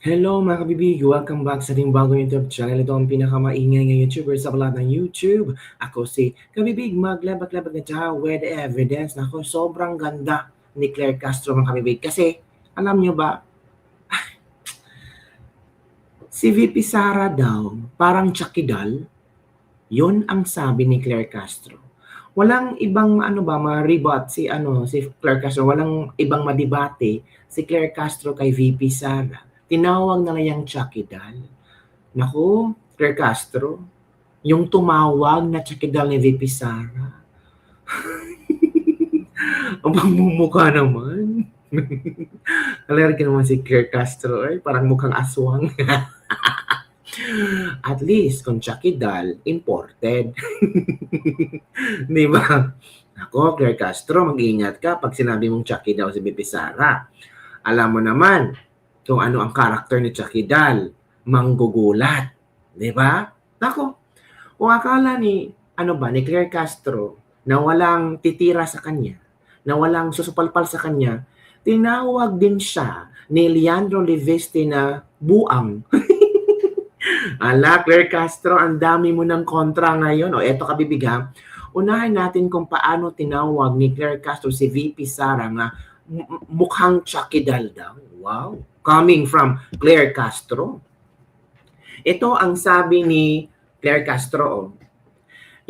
Hello mga kabibig! Welcome back sa ating bagong YouTube channel. Ito ang pinakamaingay ng YouTuber sa balat ng YouTube. Ako si Kabibig, maglabag-labag na siya with evidence. Nako, sobrang ganda ni Claire Castro mga kabibig. Kasi, alam nyo ba, si VP Sara daw, parang Chakidal, yun ang sabi ni Claire Castro. Walang ibang ma-rebut si Claire Castro, walang ibang madibate si Claire Castro kay VP Sara. Tinawag na lang Chakidal. Naku, Claire Castro, yung tumawag na Chakidal ni VP Sara. Ang pagmumukha naman. Alergi naman si Claire Castro, parang mukhang aswang. At least, kung Chakidal, imported. Di ba? Ako, Claire Castro, mag-iingat ka pag sinabi mong Chakidal si VP Sara. Alam mo naman kung ano ang karakter ni Chakidal. Manggugulat. Di ba? Ako, kung akala ni Claire Castro na walang titira sa kanya, na walang susupalpal sa kanya, tinawag din siya ni Leandro Liveste na buang. Ala, Claire Castro, ang dami mo ng kontra ngayon. O, eto kabibig ha. Unahin natin kung paano tinawag ni Claire Castro si VP Sara nga mukhang Chakidal daw. Wow. Coming from Claire Castro. Ito ang sabi ni Claire Castro.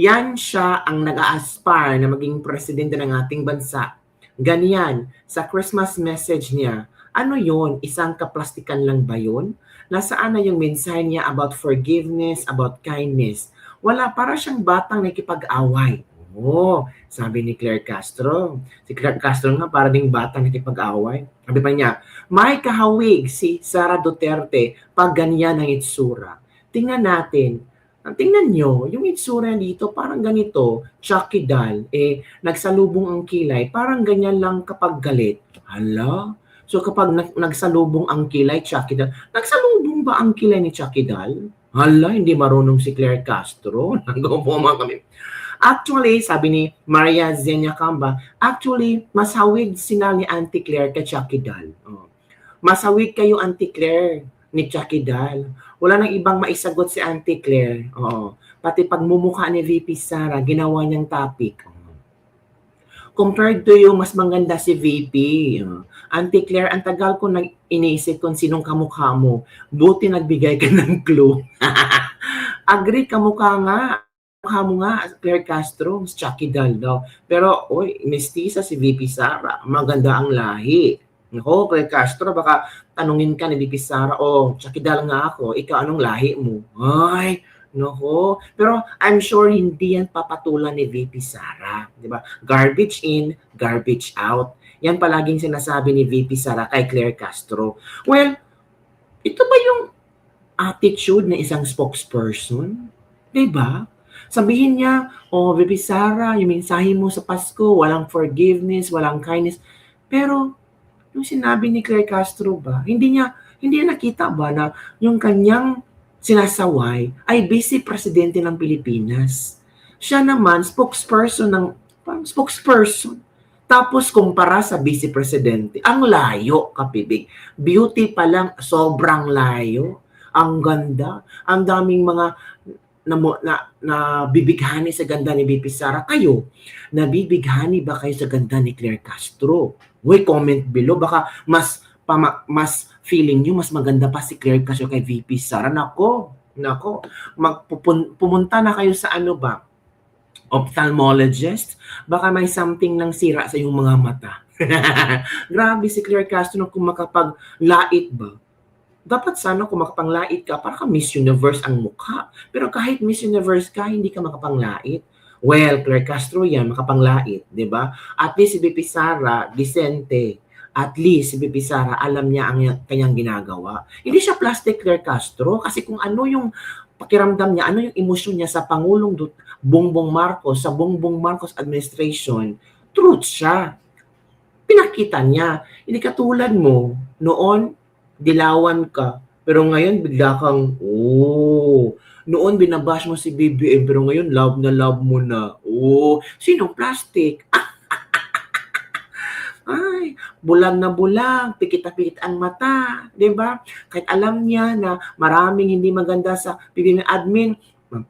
Yan siya ang nag-a-aspire na maging presidente ng ating bansa. Ganyan, sa Christmas message niya, ano yon? Isang kaplastikan lang ba yun? Nasaan na yung mensahe niya about forgiveness, about kindness? Wala, para siyang batang nakipag-away. Oo, sabi ni Claire Castro. Si Claire Castro nga para ding batang nakipag-away. Sabi pa niya, may kahawig si Sara Duterte pag ganyan ang itsura. Tingnan natin, tingnan nyo, yung itsura dito parang ganito, Chakidal, nagsalubong ang kilay, parang ganyan lang kapag galit. Hala? So kapag nagsalubong ang kilay, Chakidal, nagsalubong ba ang kilay ni Chakidal? Hala, hindi marunong si Claire Castro. Nagawa mga kami. Actually, sabi ni Maria Zenia Camba, actually, masawid sila ni Auntie Claire kay Chakidal. Oh. Masawid kayo, Auntie Claire, ni Chakidal. Wala nang ibang maisagot si Auntie Claire. Oo. Pati pagmumukha ni VP Sara, ginawa niyang topic. Compared to yung mas maganda si VP. Auntie Claire, ang tagal ko iniisip kung sinong kamukha mo. Buti nagbigay ka ng clue. Agree, kamukha nga. Kamukha mo nga, Claire Castro, Chakidal daw. Pero, mestiza si VP Sara. Maganda ang lahi. Nako, Claire Castro, baka tanungin ka ni VP Sara, Chakidal nga ako, ikaw anong lahi mo? Ay, nako. Pero I'm sure hindi yan papatulan ni VP Sara. Di ba? Garbage in, garbage out. Yan palaging sinasabi ni VP Sara kay Claire Castro. Well, ito ba yung attitude ng isang spokesperson? Di ba? Sabihin niya, VP Sara, yung mensahe mo sa Pasko, walang forgiveness, walang kindness. Pero, yung sinabi ni Claire Castro ba, hindi niya nakita ba na yung kanyang sinasaway ay vice presidente ng Pilipinas. Siya naman, spokesperson. Tapos kumpara sa vice presidente, ang layo, kapibig. Beauty pa lang, sobrang layo. Ang ganda. Ang daming mga nabibighani sa ganda ni VP Sara. Kayo, nabibighani ba kayo sa ganda ni Claire Castro? Comment below. Baka mas feeling nyo, mas maganda pa si Claire Castro kay VP Sara. Nako. Pumunta na kayo sa ophthalmologist. Baka may something nang sira sa iyong mga mata. Grabe si Claire Castro kung makapaglait ba. Dapat sana kung makapanglait ka, para ka Miss Universe ang mukha. Pero kahit Miss Universe ka, hindi ka makapanglait. Well, Claire Castro yan, makapanglait, di ba? At least si VP Sara, decente. At least si VP Sara, alam niya ang kanyang ginagawa. Hindi siya plastic Claire Castro, kasi kung ano yung pakiramdam niya, ano yung emosyon niya sa Pangulong Bongbong Marcos, sa Bongbong Marcos administration, truth siya. Pinakita niya. Hindi katulad mo, noon, dilawan ka, pero ngayon bigla kang, noon binabash mo si BBM, pero ngayon love na love mo na. Sinong plastic? Ay, bulag na bulag, pikit na pikit ang mata, 'di ba? Kahit alam niya na maraming hindi maganda sa BBM admin,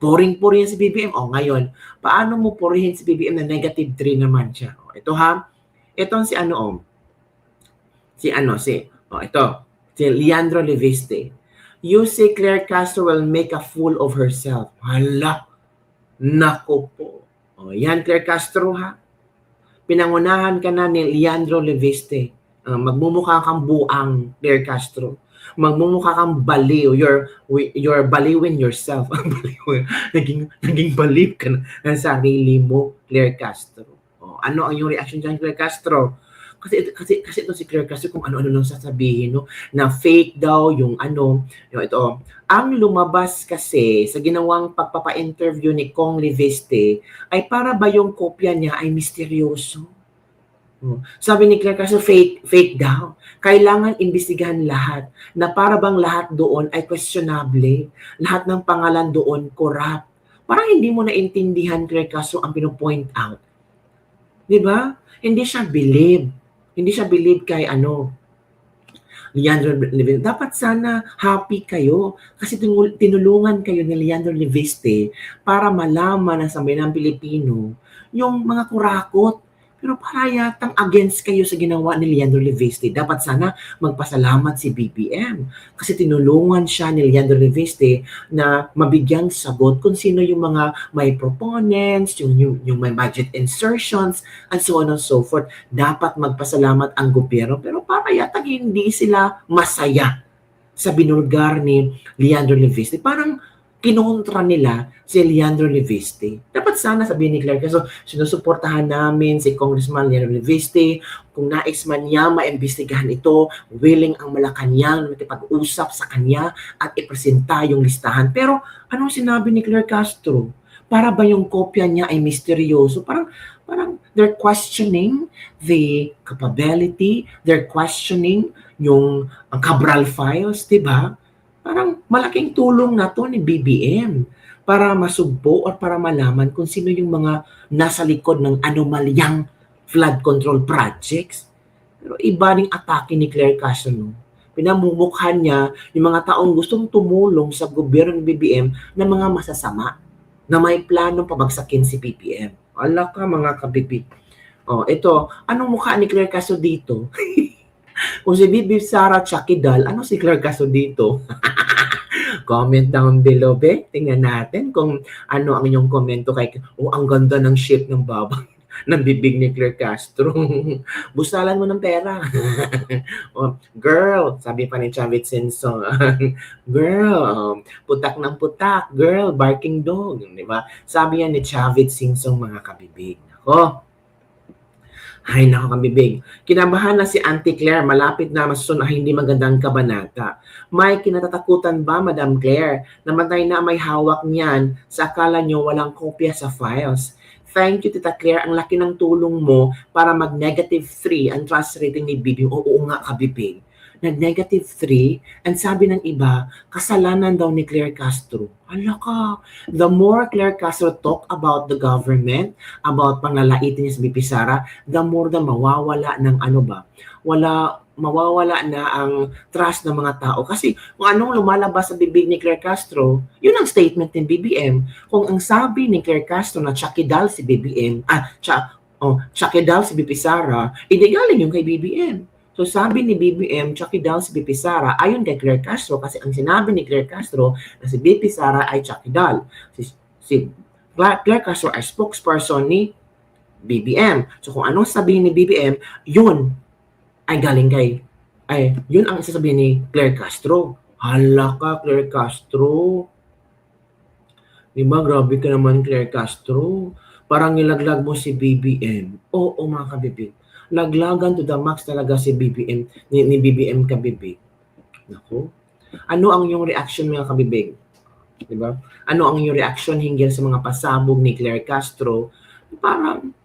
puring-puri yan si BBM. O ngayon, paano mo purihin si BBM na -3 naman siya? O, ito ha, itong si ano, ito, si Leandro Leviste. You say Claire Castro will make a fool of herself. Hala, nako po. O, yan Claire Castro ha. Pinangunahan ka na ni Leandro Leviste. Magmumukha kang buang, Claire Castro. Magmumukha kang baliw. You're baliwin yourself. naging baliw ka na ng sarili mo, Claire Castro. O, ano ang iyong reaction dyan, Claire Castro? Kasi ito si Claire Castro kung ano-ano lang sasabihin, no? Na fake daw yung ito. Ang lumabas kasi sa ginawang pagpapa-interview ni Kong Leviste ay para ba yung kopya niya ay misteryoso? Sabi ni Claire Castro, fake daw. Kailangan imbestigahan lahat na para bang lahat doon ay questionable. Lahat ng pangalan doon corrupt. Parang hindi mo naintindihan, Claire Castro, ang pinopoint out. Di ba? Hindi siya believe kay Leandro Leviste. Dapat sana happy kayo kasi tinulungan kayo ni Leandro Leviste para malaman ng sambayanang Pilipino yung mga kurakot. Pero para yatang against kayo sa ginawa ni Leandro Leviste. Dapat sana magpasalamat si BBM kasi tinulungan siya ni Leandro Leviste na mabigyang sagot kung sino yung mga may proponents, yung may budget insertions, and so on and so forth. Dapat magpasalamat ang gobyerno pero para yatang hindi sila masaya sa binulgar ni Leandro Leviste. Parang kinontra nila si Leandro Leviste. Dapat sana sabihin ni Claire Castro, sinusuportahan namin si Congressman Leandro Leviste. Kung nais man niya maimbestigahan ito, willing ang Malacanang na makipag-usap sa kanya at ipresenta yung listahan. Pero anong sinabi ni Claire Castro? Para ba yung kopya niya ay misteryoso? Parang they're questioning the capability, they're questioning yung Cabral files, di ba? Parang malaking tulong na to ni BBM para masugpo or para malaman kung sino yung mga nasa likod ng anomalyang flood control projects. Pero iba ring atake ni Claire Castro, no? Pinamumukhan niya yung mga taong gustong tumulong sa gobyerno ni BBM na mga masasama na may planong pabagsakin si BBM. Ala ka mga kabibig. Oh, ito, anong mukha ni Claire Castro dito? Kung si Bibi Sara Chakidal, ano si Claire Castro dito? Comment down below, be. Tingnan natin kung ano ang inyong komento kay, ang ganda ng shape ng babang ng bibig ni Claire Castro. Busalan mo ng pera. Girl, sabi pa ni Chavit Singson. Girl, putak ng putak. Girl, barking dog. Di ba? Sabi yan ni Chavit Singson, mga kabibig. Ako, ay, nako kabibig. Kinabahan na si Auntie Claire, malapit na masusunod hindi magandang kabanata. May kinatatakutan ba, Madam Claire, na matay na may hawak niyan sa akala nyo walang kopya sa files? Thank you, Tita Claire. Ang laki ng tulong mo para mag-3 ang trust rating ni BBM. Oo nga, kabibig. Nag-3, and sabi ng iba, kasalanan daw ni Claire Castro. Ala ka, the more Claire Castro talk about the government, about panlalaitin niya sa BP Sara, the more na mawawala ng mawawala na ang trust ng mga tao. Kasi kung anong lumalabas sa bibig ni Claire Castro, yun ang statement ng BBM. Kung ang sabi ni Claire Castro na Chakidal si BBM, Chakidal si BP Sara, hindi galing yung kay BBM. So sabi ni BBM, Chakidal si BP Sara, ayon kay Claire Castro, kasi ang sinabi ni Claire Castro na si BP Sara ay Chakidal. Si Claire Castro ay spokesperson ni BBM. So kung anong sabihin ni BBM, yun ay galing yun ang sasabihin ni Claire Castro. Hala ka, Claire Castro. Diba, grabe ka naman, Claire Castro. Parang nilaglag mo si BBM. Oo, mga kabibig. Laglagan to the max talaga si BBM, ni BBM kabibig. Nako. Ano ang iyong reaction, mga kabibig? Diba? Ano ang iyong reaction hinggil sa mga pasabog ni Claire Castro? Parang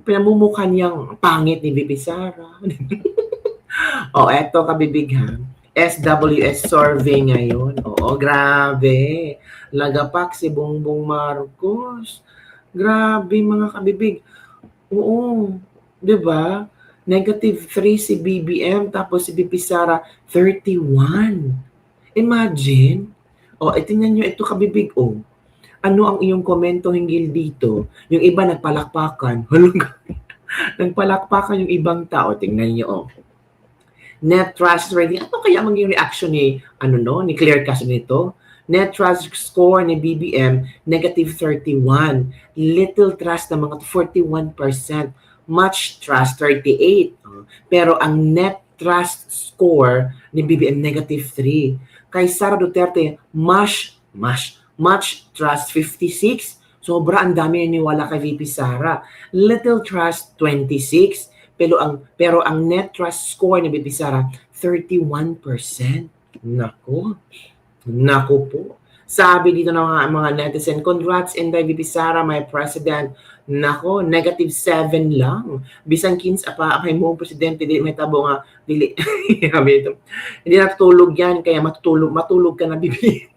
pinamumukha niyang pangit ni VP Sara. Eto kabibig ha. SWS survey ngayon. Oo, grabe. Lagapak si Bongbong Marcos. Grabe mga kabibig. Oo. 'Di ba? Negative 3 si BBM, tapos si VP Sara, 31. Imagine. Tingnan nyo ito kabibig, Ano ang iyong komento hinggil dito? Yung iba nagpalakpakan. Nagpalakpakan yung ibang tao. Tingnan nyo, Net trust rating. Ano kaya maging reaction ni ni Claire Castro nito? Net trust score ni BBM negative 31. Little trust ng mga 41%. Much trust 38. Pero ang net trust score ni BBM negative 3. Kay Sara Duterte much trust 56. Sobra ang dami niniwala kay VP Sara. Little trust 26. Pero ang net trust score ni VP Sara 31%. Nako po. Sabi dito ng mga netizen, congrats Inday VP Sara, my president. Nako, negative 7 lang. Bisan 15 pa kay mo presidente, di may tabo nga dili. Hindi natutulog yan, kaya matulog ka na bibi.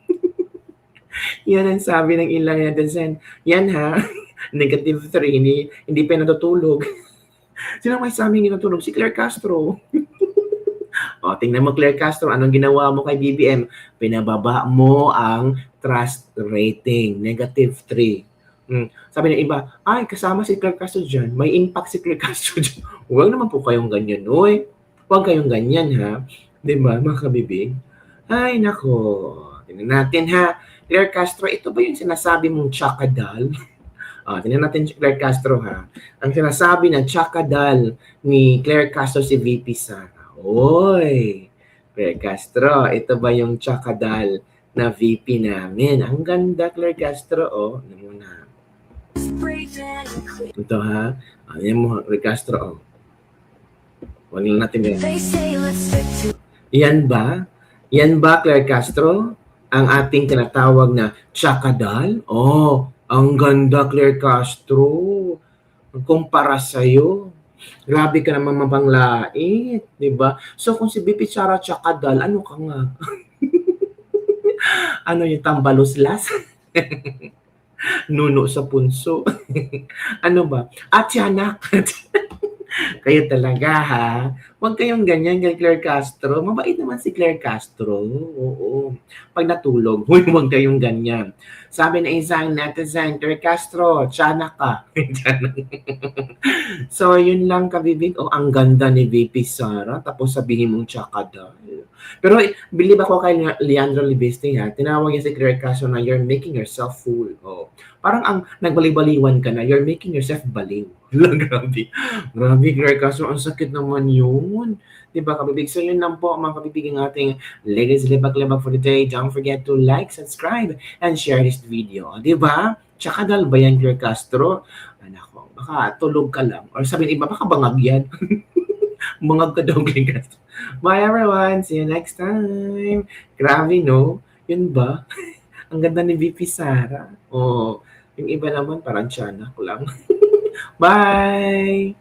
Yan ang sabi ng ilang netizen. Yan ha, negative 3, hindi pa natutulog. Sino may sabi hindi natulog? Si Claire Castro. Tingnan mo Claire Castro, anong ginawa mo kay BBM? Pinababa mo ang trust rating, negative 3. Sabi ng iba, ay kasama si Claire Castro dyan, may impact si Claire Castro dyan. Huwag naman po kayong ganyan, oy. Huwag kayong ganyan, ha? Diba, mga kabibig? Ay, nako. Tingnan natin, ha? Claire Castro, ito ba yung sinasabi mong tsakadal? Tingnan natin si Claire Castro, ha? Ang sinasabi na tsakadal ni Claire Castro si VP Sara. Oy, Claire Castro, ito ba yung tsakadal na VP namin? Ang ganda, Claire Castro, Ano muna? Ito, ha? Yan mo, Claire Castro, Wala natin yan. Yan ba, Claire Castro? Ang ating tinatawag na tsakadal? Ang ganda, Claire Castro. Kumpara sa'yo. Grabe ka naman mapanglait, di ba? So kung si VP Sara tsakadal, ano ka nga? Ano yung tambaluslas? Nuno sa punso. Ano ba? Tiyanak. Kayo talaga, ha? Huwag kayong ganyan kay Claire Castro. Mabait naman si Claire Castro. Oo. Pag natulog, huwag kayong ganyan. Sabi na isang netizen, Claire Castro, tiyanak ka. So, yun lang kabibig. Ang ganda ni VP Sara. Tapos sabihin mong tsakadal. Pero believe ako kay Leandro Libiste, ha? Tinawag niya si Claire Castro na you're making yourself fool. Parang ang nagbali-baliwan ka na, you're making yourself baliw. Grabe. Grabe, Claire Castro. Ang sakit naman yun. Diba, kabibig? So, yun lang po, mga kabibig, ang ating Ladies Libag-Libag for the day. Don't forget to like, subscribe, and share this video. Diba? Tsakadal ba yan, Claire Castro? Nako, baka tulog ka lang. Or sabihin iba, baka bangag yan. Bangag ka daw, Claire Castro. Bye, everyone. See you next time. Grabe, no? Yun ba? Ang ganda ni VP Sara. Yung iba naman, parang tiyanak lang. Bye!